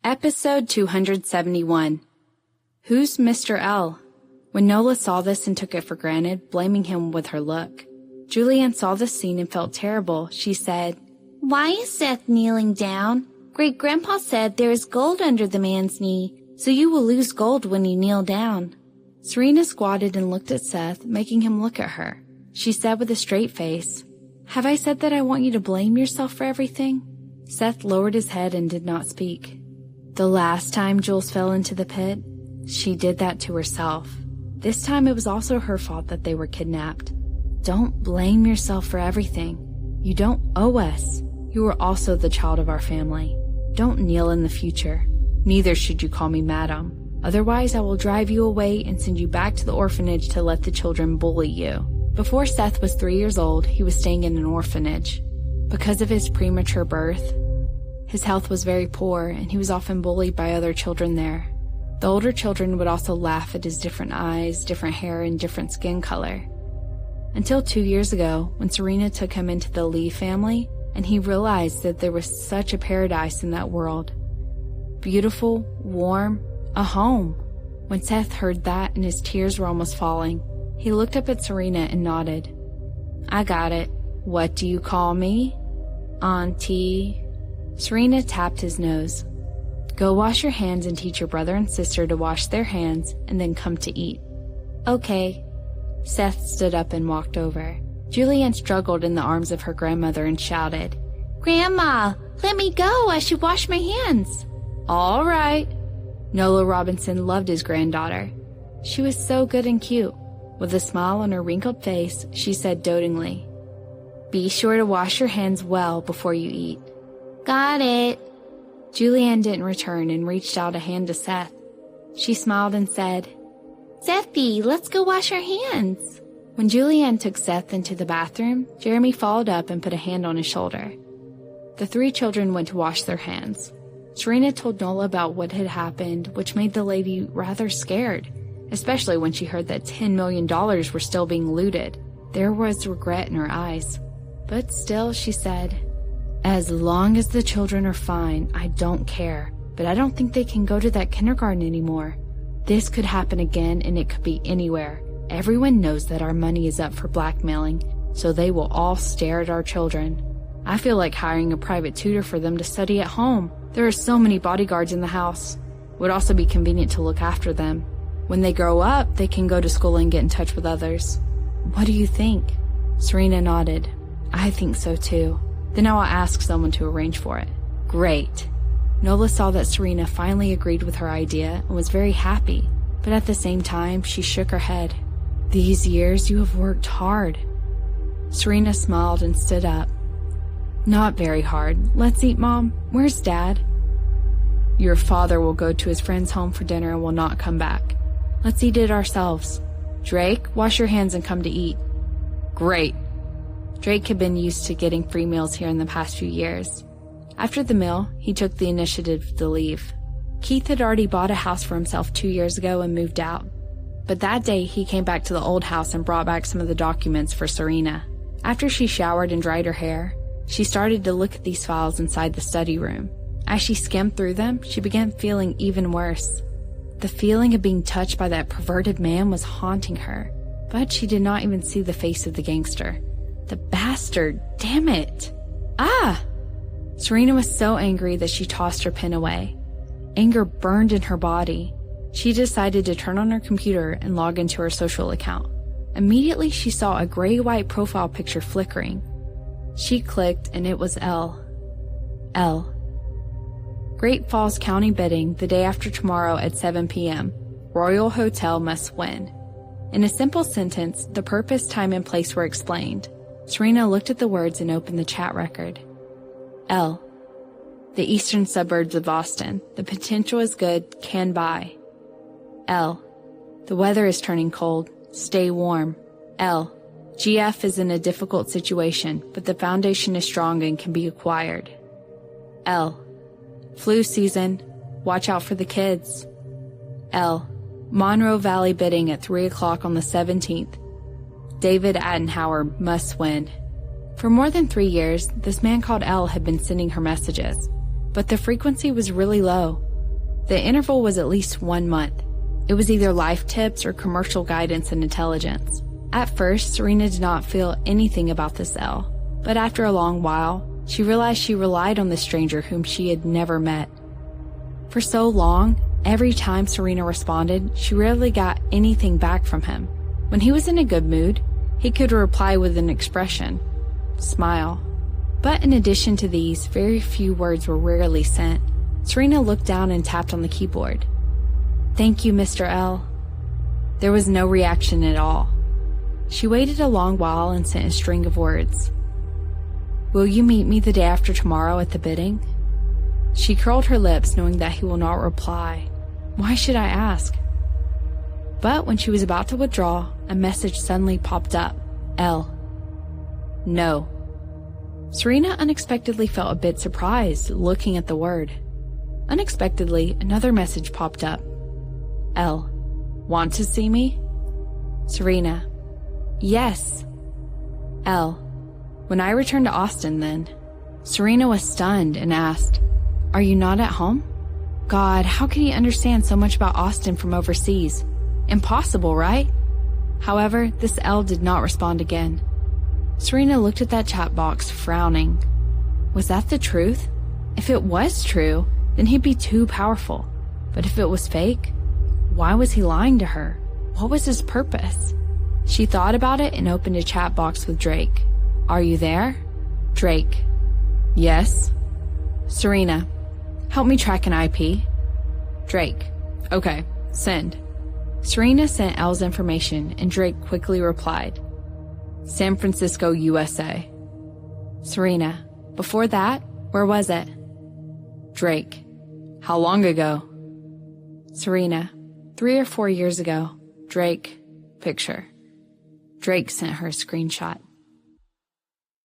Episode 271. Who's Mr. L? When Nola saw this and took it for granted, blaming him with her look, Julianne saw the scene and felt terrible. She said, "Why is Seth kneeling down? Great-Grandpa said there is gold under the man's knee, so you will lose gold when you kneel down." Serena squatted and looked at Seth, making him look at her. She said with a straight face, "Have I said that I want you to blame yourself for everything?" Seth lowered his head and did not speak. The last time Jules fell into the pit, she did that to herself. This time it was also her fault that they were kidnapped. Don't blame yourself for everything. You don't owe us. You are also the child of our family. Don't kneel in the future. Neither should you call me madam. Otherwise, I will drive you away and send you back to the orphanage to let the children bully you. Before Seth was 3 years old, he was staying in an orphanage. Because of his premature birth, his health was very poor and he was often bullied by other children there. The older children would also laugh at his different eyes, different hair, and different skin color. Until 2 years ago, when Serena took him into the Lee family, and he realized that there was such a paradise in that world. Beautiful, warm, a home. When Seth heard that and his tears were almost falling, he looked up at Serena and nodded. "I got it. What do you call me?" "Auntie." Serena tapped his nose. "Go wash your hands and teach your brother and sister to wash their hands and then come to eat." "Okay." Seth stood up and walked over. Julianne struggled in the arms of her grandmother and shouted, "Grandma, let me go. I should wash my hands." "All right." Nola Robinson loved his granddaughter. She was so good and cute. With a smile on her wrinkled face, she said dotingly, "Be sure to wash your hands well before you eat." "Got it." Julianne didn't return and reached out a hand to Seth. She smiled and said, "Sethy, let's go wash our hands." When Julianne took Seth into the bathroom, Jeremy followed up and put a hand on his shoulder. The three children went to wash their hands. Serena told Nola about what had happened, which made the lady rather scared, especially when she heard that $10 million were still being looted. There was regret in her eyes. But still, she said, "As long as the children are fine, I don't care, but I don't think they can go to that kindergarten anymore. This could happen again, and it could be anywhere. Everyone knows that our money is up for blackmailing, so they will all stare at our children. I feel like hiring a private tutor for them to study at home. There are so many bodyguards in the house. It would also be convenient to look after them. When they grow up, they can go to school and get in touch with others. What do you think?" Serena nodded. "I think so too. Then I will ask someone to arrange for it." "Great." Nola saw that Serena finally agreed with her idea and was very happy, but at the same time, she shook her head. "These years you have worked hard." Serena smiled and stood up. "Not very hard. Let's eat, Mom. Where's Dad?" "Your father will go to his friend's home for dinner and will not come back. Let's eat it ourselves. Drake, wash your hands and come to eat." "Great." Drake had been used to getting free meals here in the past few years. After the meal, he took the initiative to leave. Keith had already bought a house for himself 2 years ago and moved out. But that day, he came back to the old house and brought back some of the documents for Serena. After she showered and dried her hair, she started to look at these files inside the study room. As she skimmed through them, she began feeling even worse. The feeling of being touched by that perverted man was haunting her, but she did not even see the face of the gangster. The bastard! Damn it! Ah! Serena was so angry that she tossed her pen away. Anger burned in her body. She decided to turn on her computer and log into her social account. Immediately, she saw a gray-white profile picture flickering. She clicked, and it was L. L. Great Falls County bidding the day after tomorrow at 7 p.m. Royal Hotel must win. In a simple sentence, the purpose, time, and place were explained. Serena looked at the words and opened the chat record. L. The eastern suburbs of Boston. The potential is good. Can buy. L. The weather is turning cold. Stay warm. L. GF is in a difficult situation, but the foundation is strong and can be acquired. L. Flu season. Watch out for the kids. L. Monroe Valley bidding at 3 o'clock on the 17th. David Attenhauer must win. For more than 3 years, this man called L had been sending her messages, but the frequency was really low. The interval was at least 1 month. It was either life tips or commercial guidance and intelligence. At first, Serena did not feel anything about this L, but after a long while, she realized she relied on the stranger whom she had never met. For so long, every time Serena responded, she rarely got anything back from him. When he was in a good mood, he could reply with an expression, smile. But in addition to these, very few words were rarely sent. Serena looked down and tapped on the keyboard. "Thank you, Mr. L." There was no reaction at all. She waited a long while and sent a string of words. "Will you meet me the day after tomorrow at the bidding?" She curled her lips, knowing that he will not reply. Why should I ask? But when she was about to withdraw, a message suddenly popped up. L. No. Serena unexpectedly felt a bit surprised, looking at the word. Unexpectedly, another message popped up. L. Want to see me? Serena. Yes. L. When I return to Austin, then. Serena was stunned and asked, Are you not at home? God, how could he understand so much about Austin from overseas? Impossible, right? However, this L did not respond again. Serena looked at that chat box, frowning. Was that the truth? If it was true, then he'd be too powerful. But if it was fake, why was he lying to her? What was his purpose? She thought about it and opened a chat box with Drake. Are you there? Drake. Yes. Serena. Help me track an IP. Drake. Okay, send. Serena sent L's information and Drake quickly replied. San Francisco, USA. Serena. Before that, where was it? Drake. How long ago? Serena. 3 or 4 years ago. Drake. Picture. Drake sent her a screenshot.